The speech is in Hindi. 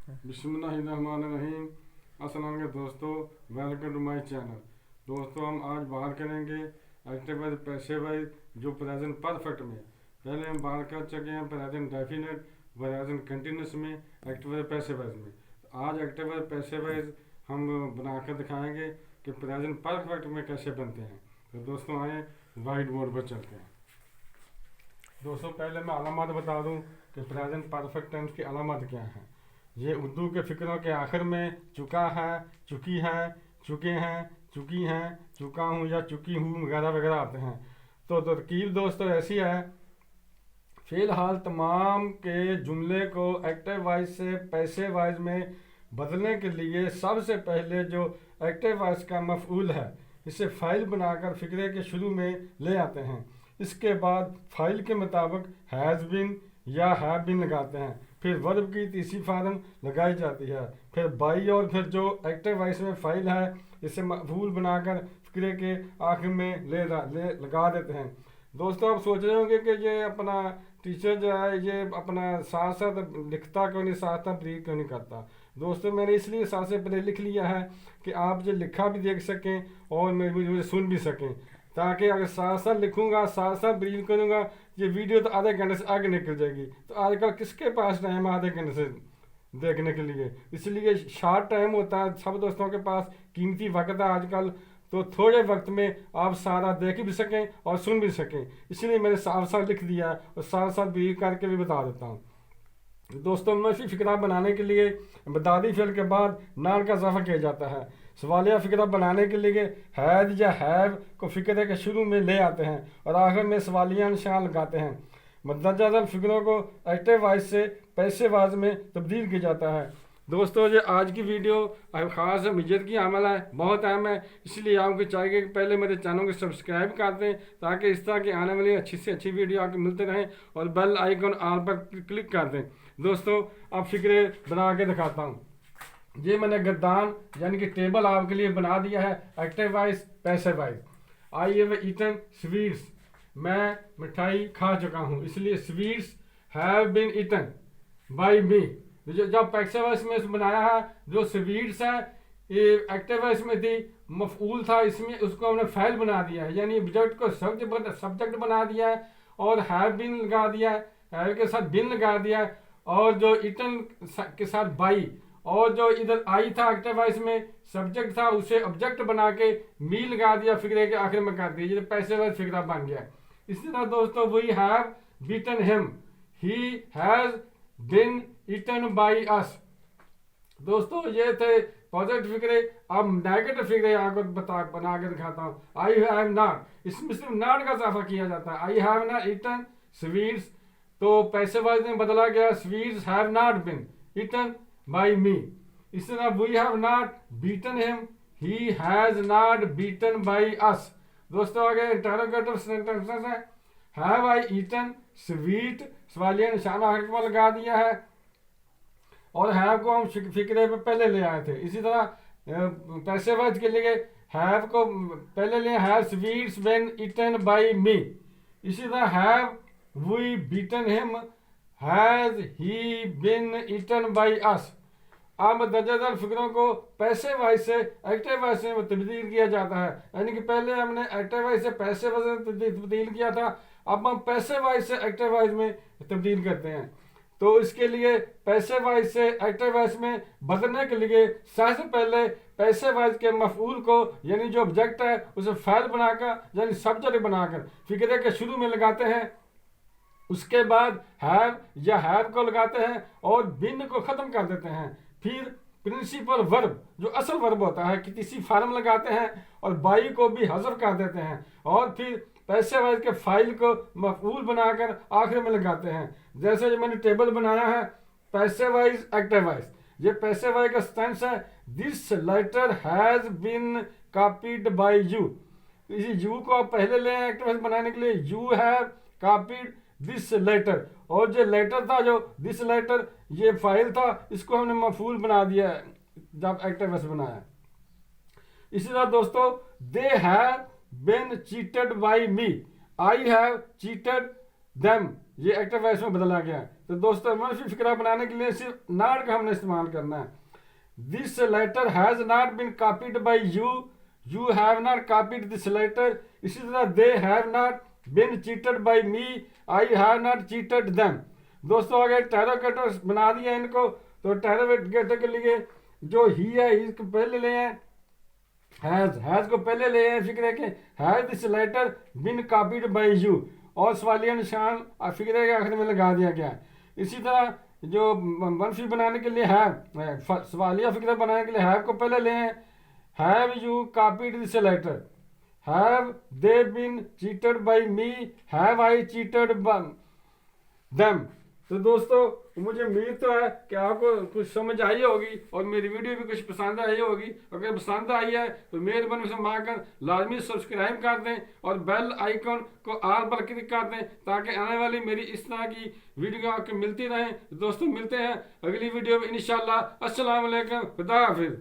बिस्मिल्लाहिर्रहमानिर्रहीम। अस्सलाम वालेकुम दोस्तों, वेलकम टू माय चैनल। दोस्तों हम आज बाहर करेंगे एक्टिव वाइज पैसे वाइज जो प्रेजेंट परफेक्ट में। पहले हम बाहर कर चुके हैं प्रेजेंट डेफिनेट, प्रेजेंट कंटिन्यूस में, एक्टिव वाइज पैसे वाइज में। आज एक्टिव वाइज पैसे वाइज हम बनाकर दिखाएंगे कि प्रेजेंट परफेक्ट में कैसे बनते हैं। तो दोस्तों आए वाइट बोर्ड पर चलते हैं। दोस्तों पहले मैं अलामत बता दूं कि प्रेजेंट परफेक्ट टेंस की अलामत क्या है। ये उर्दू के फ़िक्रों के आखिर में चुका है, चुकी है, चुके हैं, चुकी हैं, चुका हूँ या चुकी हूँ वगैरह वगैरह आते हैं। तो तरकीब दोस्तों ऐसी है, फ़िलहाल तमाम के जुमले को एक्टिव वाइज से पैसे वाइज में बदलने के लिए सबसे पहले जो एक्टिव वाइज का मफऊल है इसे फ़ाइल बनाकर फ़िक्रे के शुरू में ले आते हैं। इसके बाद फ़ाइल के मुताबिक हैज़ बिन या हैव बिन लगाते हैं। फिर वर्ब की तीसरी फॉर्म लगाई जाती है। फिर बाई और फिर जो एक्टिव वाइस में फ़ाइल है इसे मफूल बनाकर फ़िक्रे के आखिर में ले लगा देते हैं। दोस्तों आप सोच रहे होंगे कि ये अपना टीचर जो है ये अपना साथ साथ लिखता क्यों नहीं, साथ साथ रीड क्यों नहीं करता। दोस्तों मैंने इसलिए साथ से पहले लिख लिया है कि आप जो लिखा भी देख सकें और मुझे सुन भी सकें, ताकि अगर साथ साथ लिखूंगा साथ साथ रीड करूंगा ये वीडियो तो आधे घंटे से आगे निकल जाएगी। तो आजकल किसके पास टाइम आधे घंटे से देखने के लिए, इसलिए शॉर्ट टाइम होता है। सब दोस्तों के पास कीमती वक्त है आजकल, तो थोड़े वक्त में आप सारा देख भी सकें और सुन भी सकें, इसलिए मैंने साफ साफ लिख दिया और साथ साथ रीड करके भी बता देता हूँ। दोस्तों मनफी फ़िक्रा बनाने के लिए बदादी फेल के बाद नान का इजाफा किया जाता है। सवालिया फ़िक्रा बनाने के लिए हैद या हैव को फ़िक्रे के शुरू में ले आते हैं और आखिर में सवालिया निशान लगाते हैं। मदरजा फ़िक्रों को एक्टिव वाइज से पैसे वाइज में तब्दील किया जाता है। दोस्तों ये आज की वीडियो ख़ास मिजत की अमल है, बहुत अहम है, इसलिए आपको चाहिए कि पहले मेरे चैनल को सब्सक्राइब कर दें ताकि इस तरह की आने वाली अच्छी से अच्छी वीडियो आपको मिलते रहें और बेल आइकन ऑल पर क्लिक कर दें। दोस्तों अब फ़िक्रे बना के दिखाता हूँ। ये मैंने गद्दान यानी कि टेबल आपके लिए बना दिया है एक्टिव वाइज पैसे wise. I have eaten sweets, मैं मिठाई खा चुका हूँ, इसलिए sweets have been eaten by me. जब पैसे वाइज में बनाया है जो स्वीट्स है ये एक्टिव वाइज में थी, मफऊल था इसमें, उसको हमने फाइल बना दिया है यानी ऑब्जेक्ट को सब्जेक्ट बना दिया है और हैव बीन लगा दिया है, हैव के साथ बिन लगा दिया है और जो ईटन के साथ बाई, और जो इधर आई था एक्टिव वाइज में सब्जेक्ट था उसे ऑब्जेक्ट बना के मी लगा दिया, फिक्रे के आखिर में कर दिया, ये पैसे वाइज फिक्रा बन गया। इसी तरह दोस्तों we have beaten him, he has been eaten by us. दोस्तों ये थे पॉजिटिव फिक्रे। अब नेगेटिव फिक्रे आपको बना के दिखाता हूँ। आई हैव नॉट, इसमें सिर्फ नॉट का इजाफा किया जाता है। I have not eaten sweets, तो पैसे वाइज में बदला गया, sweets have not been eaten by me. इसी तरह we have not beaten him, he has not beaten by us. दोस्तों आगे इंटरोगेटिव सेंटेंसेस है। हैव आई ईटन स्वीट, सवालिया निशान आखिर में लगा दिया है और हैव को हम फिक्रे पे पहले ले आए थे। इसी तरह पैसे वाइज के लिए हैव को पहले ले, have sweets been eaten by me. इसी तरह have we beaten him, has he been eaten by us. अब दर्जादार फिक्रों को पैसे वाइज से एक्टिव वाइज में तब्दील किया जाता है, यानी कि पहले हमने एक्टिव वाइज से पैसे वाइज में तब्दील किया था, अब हम पैसे वाइज से एक्टिव वाइज में तब्दील करते हैं। तो इसके लिए पैसे वाइज से एक्टिव वाइज में बदलने के लिए सबसे पहले पैसे वाइज के मफऊल को यानी जो ऑब्जेक्ट है उसे फाइल बनाकर यानी सब्जेक्ट बनाकर फिक्रे के शुरू में लगाते हैं। उसके बाद हैव या हैव को लगाते हैं और बिन को ख़त्म कर देते हैं। फिर प्रिंसिपल वर्ब जो असल वर्ब होता है कि किसी फार्म लगाते हैं और बाई को भी हज़फ कर देते हैं और फिर पैसे वाइज के फाइल को मफऊल बनाकर आखिर में लगाते हैं। जैसे जो मैंने टेबल बनाया है पैसे वाइज एक्टिव वाइज, ये पैसे वाइज का सेंस है this letter has been copied by you. इसी यू को आप पहले ले आए एक्टिव वाइज बनाने के लिए, you have copied this letter, और जो लेटर था जो दिस लेटर ये फाइल था इसको हमने मफूल बना दिया जब एक्टिव वाइज बनाया। इसी तरह दोस्तों they have been cheated by me, I have cheated them, ये एक्टिव वॉइस में बदला गया। तो दोस्तों मनफी फिक्रा बनाने के लिए सिर्फ नॉट का हमने इस्तेमाल करना है। This letter has not been copied by you, you have not copied this letter. इसी तरह they have not been cheated by me, I have not cheated them. दोस्तों अगर टैरोगेटर बना दिया इनको, तो टैरोगेटर के लिए जो ही है इसको पहले ले आए, हैज को पहले ले आए फिक्रे के, has this letter been copied by you, और सवालिया निशान फिक्रे के आखिर में लगा दिया गया। इसी तरह जो मनफी बनाने के लिए है, सवालिया फिक्रा बनाने के लिए हैव को पहले ले आए, have you copied this letter, have they been cheated by me, have I cheated them. तो दोस्तों मुझे उम्मीद तो है कि आपको कुछ समझ आई होगी और मेरी वीडियो भी कुछ पसंद आई होगी। अगर पसंद आई है तो मेहरबानी से मांगकर लाजमी सब्सक्राइब कर दें और बेल आइकन को ऑल पर क्लिक कर दें, ताकि आने वाली मेरी इस तरह की वीडियो आपको मिलती रहें। दोस्तों मिलते हैं अगली वीडियो में इंशाल्लाह। अस्सलाम वालेकुम, खुदा हाफिज़।